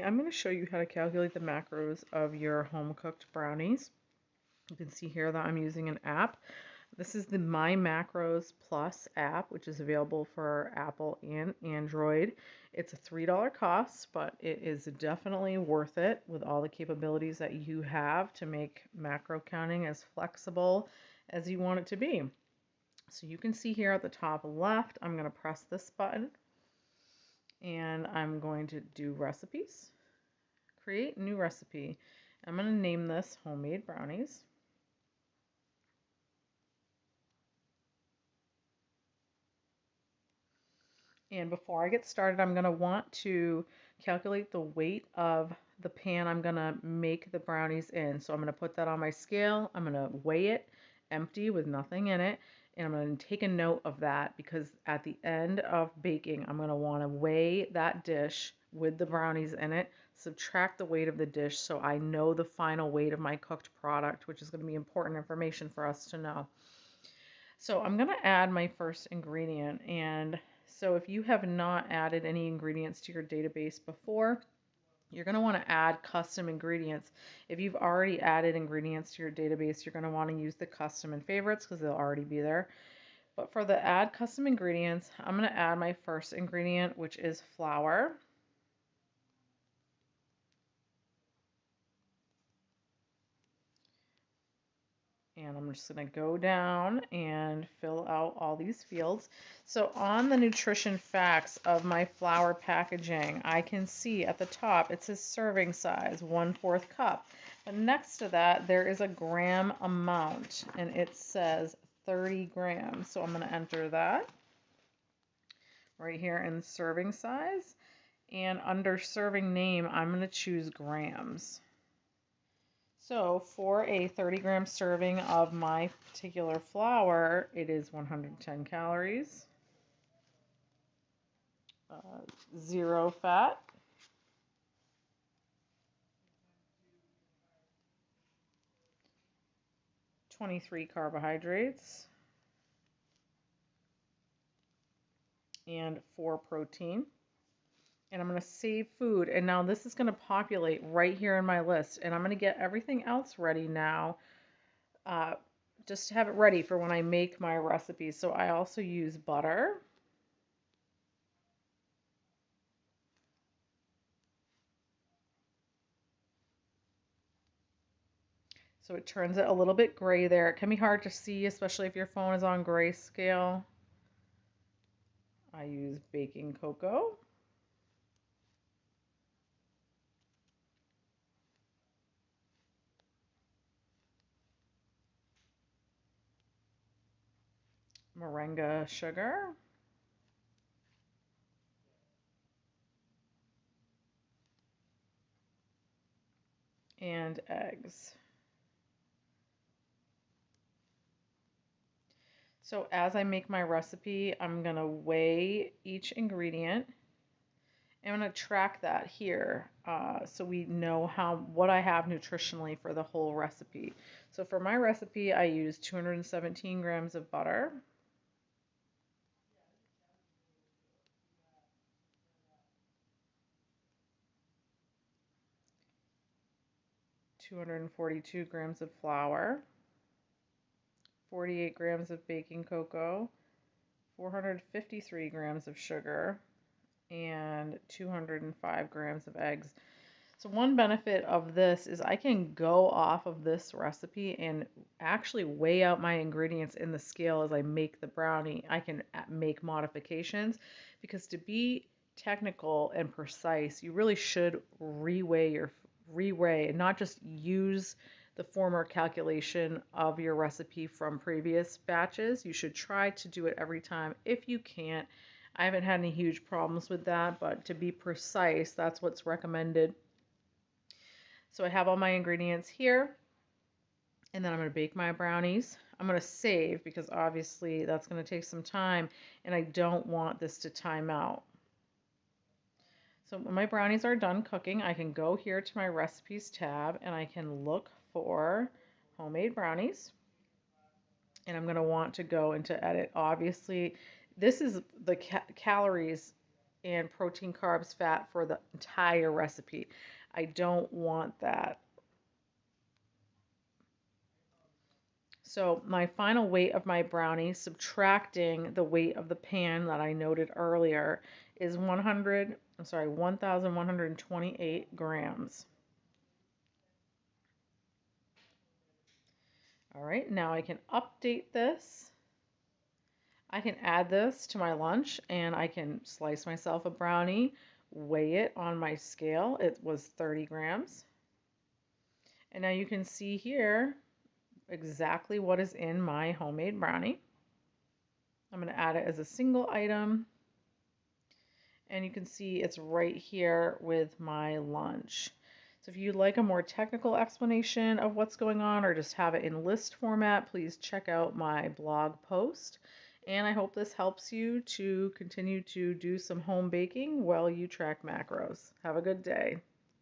I'm going to show you how to calculate the macros of your home cooked brownies. You can see here that I'm using an app. This is the MyMacros Plus app, which is available for Apple and Android. It's a $3 cost, but it is definitely worth it with all the capabilities that you have to make macro counting as flexible as you want it to be. So you can see here at the top left, I'm going to press this button and I'm going to do recipes. Create new recipe. I'm going to name this homemade brownies. And before I get started, I'm going to want to calculate the weight of the pan I'm going to make the brownies in. So I'm going to put that on my scale. I'm going to weigh it empty with nothing in it. And I'm going to take a note of that because at the end of baking, I'm going to want to weigh that dish with the brownies in it, subtract the weight of the dish so I know the final weight of my cooked product, which is going to be important information for us to know. So I'm going to add my first ingredient, and so if you have not added any ingredients to your database before, you're going to want to add custom ingredients. If you've already added ingredients to your database, you're going to want to use the custom and favorites because they'll already be there. But for the add custom ingredients, I'm going to add my first ingredient, which is flour. And I'm just going to go down and fill out all these fields. So on the nutrition facts of my flour packaging, I can see at the top it says serving size, 1/4 cup. But next to that, there is a gram amount, and it says 30 grams. So I'm going to enter that right here in serving size. And under serving name, I'm going to choose grams. So for a 30-gram serving of my particular flour, it is 110 calories, 0 fat, 23 carbohydrates, and 4 protein. And I'm going to save food. And now this is going to populate right here in my list. And I'm going to get everything else ready now, just to have it ready for when I make my recipes. So I also use butter. So it turns it a little bit gray there. It can be hard to see, especially if your phone is on grayscale. I use baking cocoa. Moringa sugar. And eggs. So as I make my recipe, I'm going to weigh each ingredient. I'm going to track that here so we know what I have nutritionally for the whole recipe. So for my recipe, I use 217 grams of butter, 242 grams of flour, 48 grams of baking cocoa, 453 grams of sugar, and 205 grams of eggs. So one benefit of this is I can go off of this recipe and actually weigh out my ingredients in the scale as I make the brownie. I can make modifications because to be technical and precise, you really should reweigh and not just use the former calculation of your recipe from previous batches. You should try to do it every time if you can't. I haven't had any huge problems with that, but to be precise, that's what's recommended. So I have all my ingredients here, and then I'm going to bake my brownies. I'm going to save because obviously that's going to take some time, and I don't want this to time out. So when my brownies are done cooking, I can go here to my recipes tab, and I can look for homemade brownies. And I'm going to want to go into edit. Obviously, this is the calories and protein, carbs, fat for the entire recipe. I don't want that. So my final weight of my brownie, subtracting the weight of the pan that I noted earlier, is 1,128 grams. All right, now I can update this. I can add this to my lunch and I can slice myself a brownie, weigh it on my scale. It was 30 grams. And now you can see here exactly what is in my homemade brownie. I'm going to add it as a single item. And you can see it's right here with my lunch. So if you'd like a more technical explanation of what's going on or just have it in list format, please check out my blog post. And I hope this helps you to continue to do some home baking while you track macros. Have a good day.